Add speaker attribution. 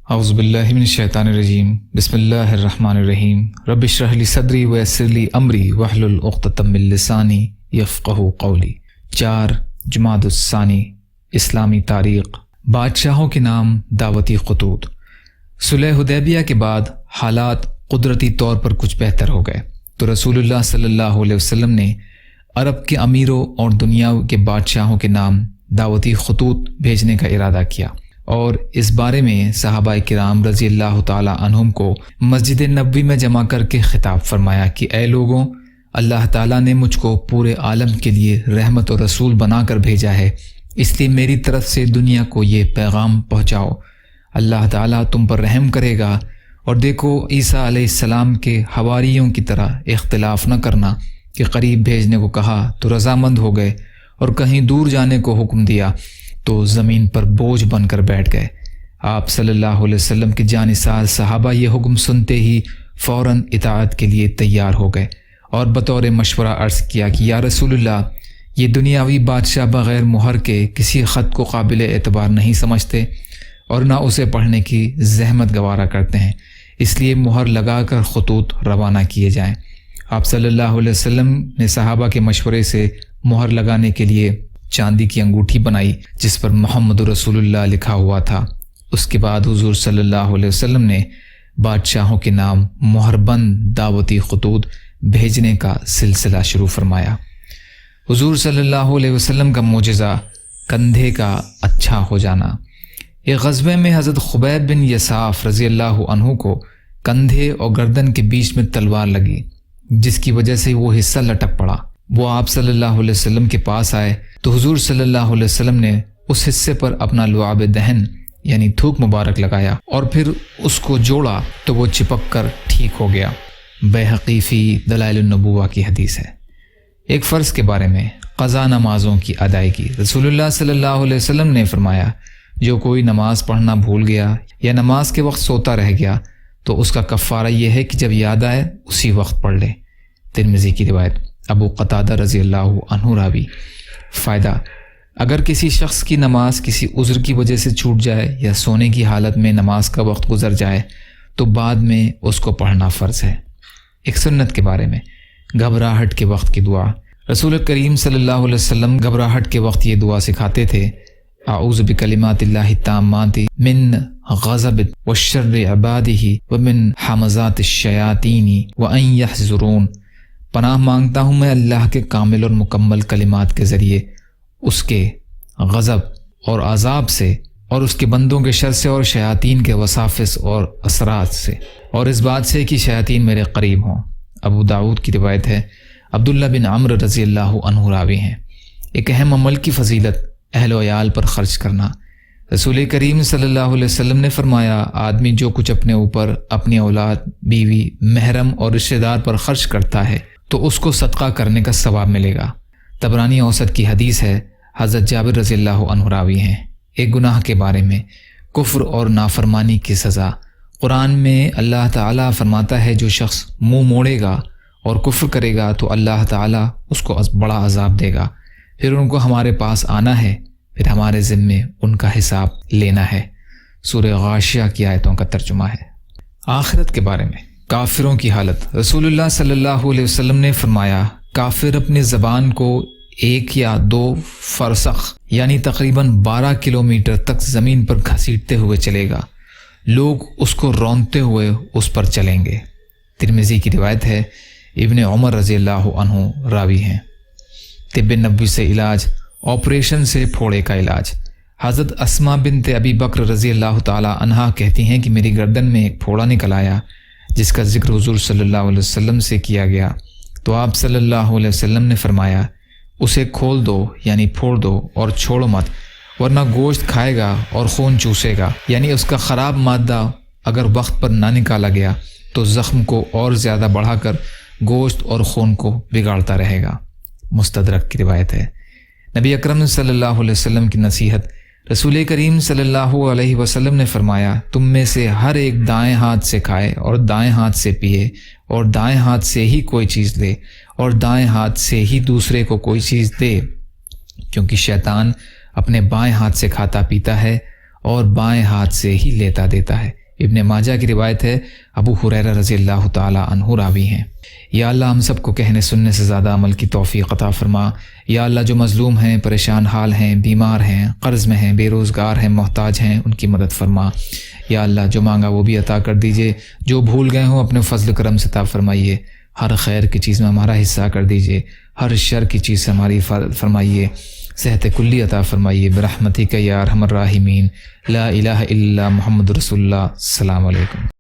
Speaker 1: اعوذ باللہ من الشیطان الرجیم بسم اللہ الرحمن الرحیم رب اشرح لی صدری ویسر لی امری واحلل عقدۃ من لسانی یفقہوا قولی۔ 4 جمادی الثانی اسلامی تاریخ۔ بادشاہوں کے نام دعوتی خطوط۔ صلح حدیبیہ کے بعد حالات قدرتی طور پر کچھ بہتر ہو گئے تو رسول اللہ صلی اللہ علیہ وسلم نے عرب کے امیروں اور دنیا کے بادشاہوں کے نام دعوتی خطوط بھیجنے کا ارادہ کیا، اور اس بارے میں صحابہ کرام رضی اللہ تعالی عنہم کو مسجد نبوی میں جمع کر کے خطاب فرمایا کہ اے لوگوں، اللہ تعالیٰ نے مجھ کو پورے عالم کے لیے رحمت و رسول بنا کر بھیجا ہے، اس لیے میری طرف سے دنیا کو یہ پیغام پہنچاؤ۔ اللہ تعالیٰ تم پر رحم کرے گا، اور دیکھو عیسیٰ علیہ السلام کے حواریوں کی طرح اختلاف نہ کرنا کہ قریب بھیجنے کو کہا تو رضامند ہو گئے، اور کہیں دور جانے کو حکم دیا تو زمین پر بوجھ بن کر بیٹھ گئے۔ آپ صلی اللہ علیہ وسلم کے جانثار صحابہ یہ حکم سنتے ہی فوراً اطاعت کے لیے تیار ہو گئے، اور بطور مشورہ عرض کیا کہ یا رسول اللہ، یہ دنیاوی بادشاہ بغیر مہر کے کسی خط کو قابل اعتبار نہیں سمجھتے اور نہ اسے پڑھنے کی زحمت گوارا کرتے ہیں، اس لیے مہر لگا کر خطوط روانہ کیے جائیں۔ آپ صلی اللہ علیہ وسلم نے صحابہ کے مشورے سے مہر لگانے کے لیے چاندی کی انگوٹھی بنائی جس پر محمد رسول اللہ لکھا ہوا تھا۔ اس کے بعد حضور صلی اللہ علیہ وسلم نے بادشاہوں کے نام مہر بند دعوتی خطوط بھیجنے کا سلسلہ شروع فرمایا۔ حضور صلی اللہ علیہ وسلم کا معجزہ کندھے کا اچھا ہو جانا۔ ایک غزوے میں حضرت خبیب بن یساف رضی اللہ عنہ کو کندھے اور گردن کے بیچ میں تلوار لگی، جس کی وجہ سے وہ حصہ لٹک پڑا۔ وہ آپ صلی اللہ علیہ وسلم کے پاس آئے تو حضور صلی اللہ علیہ وسلم نے اس حصے پر اپنا لعاب دہن یعنی تھوک مبارک لگایا، اور پھر اس کو جوڑا تو وہ چپک کر ٹھیک ہو گیا۔ بیہقی فی دلائل النبوہ کی حدیث ہے۔ ایک فرض کے بارے میں قضا نمازوں کی ادائیگی۔ رسول اللہ صلی اللہ علیہ وسلم نے فرمایا، جو کوئی نماز پڑھنا بھول گیا یا نماز کے وقت سوتا رہ گیا تو اس کا کفارہ یہ ہے کہ جب یاد آئے اسی وقت پڑھ لے۔ ترمذی کی روایت۔ ابو قتادہ رضی اللہ عنہ راوی۔ فائدہ: اگر کسی شخص کی نماز کسی عذر کی وجہ سے چھوٹ جائے یا سونے کی حالت میں نماز کا وقت گزر جائے تو بعد میں اس کو پڑھنا فرض ہے۔ ایک سنت کے بارے میں گھبراہٹ کے وقت کی دعا۔ رسول کریم صلی اللہ علیہ وسلم گھبراہٹ کے وقت یہ دعا سکھاتے تھے: اعوذ بکلمات اللہ التامات من غضب وشر عبادہ ومن حمزات الشیاطین وان یحضرون۔ پناہ مانگتا ہوں میں اللہ کے کامل اور مکمل کلمات کے ذریعے اس کے غضب اور عذاب سے، اور اس کے بندوں کے شر سے، اور شیاطین کے وساوس اور اثرات سے، اور اس بات سے کہ شیاطین میرے قریب ہوں۔ ابو داؤد کی روایت ہے۔ عبداللہ بن عمرو رضی اللہ عنہ راوی ہیں۔ ایک اہم عمل کی فضیلت اہل و عیال پر خرچ کرنا۔ رسول کریم صلی اللہ علیہ وسلم نے فرمایا، آدمی جو کچھ اپنے اوپر، اپنی اولاد، بیوی، محرم اور رشتہ دار پر خرچ کرتا ہے تو اس کو صدقہ کرنے کا ثواب ملے گا۔ طبرانی اوسط کی حدیث ہے۔ حضرت جابر رضی اللہ عنہ راوی ہیں۔ ایک گناہ کے بارے میں کفر اور نافرمانی کی سزا۔ قرآن میں اللہ تعالیٰ فرماتا ہے، جو شخص منہ موڑے گا اور کفر کرے گا تو اللہ تعالیٰ اس کو بڑا عذاب دے گا، پھر ان کو ہمارے پاس آنا ہے، پھر ہمارے ذمے ان کا حساب لینا ہے۔ سورہ غاشیہ کی آیتوں کا ترجمہ ہے۔ آخرت کے بارے میں کافروں کی حالت۔ رسول اللہ صلی اللہ علیہ وسلم نے فرمایا، کافر اپنی زبان کو 1 یا 2 فرسخ یعنی تقریباً 12 کلومیٹر تک زمین پر گھسیٹتے ہوئے چلے گا، لوگ اس کو رونتے ہوئے اس پر چلیں گے۔ ترمذی کی روایت ہے۔ ابن عمر رضی اللہ عنہ راوی ہیں۔ طب نبوی سے علاج۔ آپریشن سے پھوڑے کا علاج۔ حضرت اسماء بنت ابی بکر رضی اللہ تعالی عنہا کہتی ہیں کہ میری گردن میں ایک پھوڑا نکل آیا، جس کا ذکر حضور صلی اللہ علیہ وسلم سے کیا گیا تو آپ صلی اللہ علیہ وسلم نے فرمایا، اسے کھول دو یعنی پھوڑ دو اور چھوڑو مت، ورنہ گوشت کھائے گا اور خون چوسے گا، یعنی اس کا خراب مادہ اگر وقت پر نہ نکالا گیا تو زخم کو اور زیادہ بڑھا کر گوشت اور خون کو بگاڑتا رہے گا۔ مستدرک کی روایت ہے۔ نبی اکرم صلی اللہ علیہ وسلم کی نصیحت۔ رسول کریم صلی اللہ علیہ وسلم نے فرمایا، تم میں سے ہر ایک دائیں ہاتھ سے کھائے اور دائیں ہاتھ سے پیے، اور دائیں ہاتھ سے ہی کوئی چیز لے اور دائیں ہاتھ سے ہی دوسرے کو کوئی چیز دے، کیونکہ شیطان اپنے بائیں ہاتھ سے کھاتا پیتا ہے اور بائیں ہاتھ سے ہی لیتا دیتا ہے۔ ابن ماجہ کی روایت ہے، ابو ہریرہ رضی اللہ تعالی عنہ راوی ہیں۔ یا اللہ ہم سب کو کہنے سننے سے زیادہ عمل کی توفیق عطا فرما۔ یا اللہ جو مظلوم ہیں، پریشان حال ہیں، بیمار ہیں، قرض میں ہیں، بے روزگار ہیں، محتاج ہیں، ان کی مدد فرما۔ یا اللہ جو مانگا وہ بھی عطا کر دیجئے، جو بھول گئے ہوں اپنے فضل کرم سے عطا فرمائیے۔ ہر خیر کی چیز میں ہمارا حصہ کر دیجئے، ہر شر کی چیز سے ہماری حفاظت فرمائیے، صحت کلی عطا فرمائیے برحمتک یا ارحم الراحمین۔ لا الہ الا محمد رسول اللہ۔ السلام علیکم۔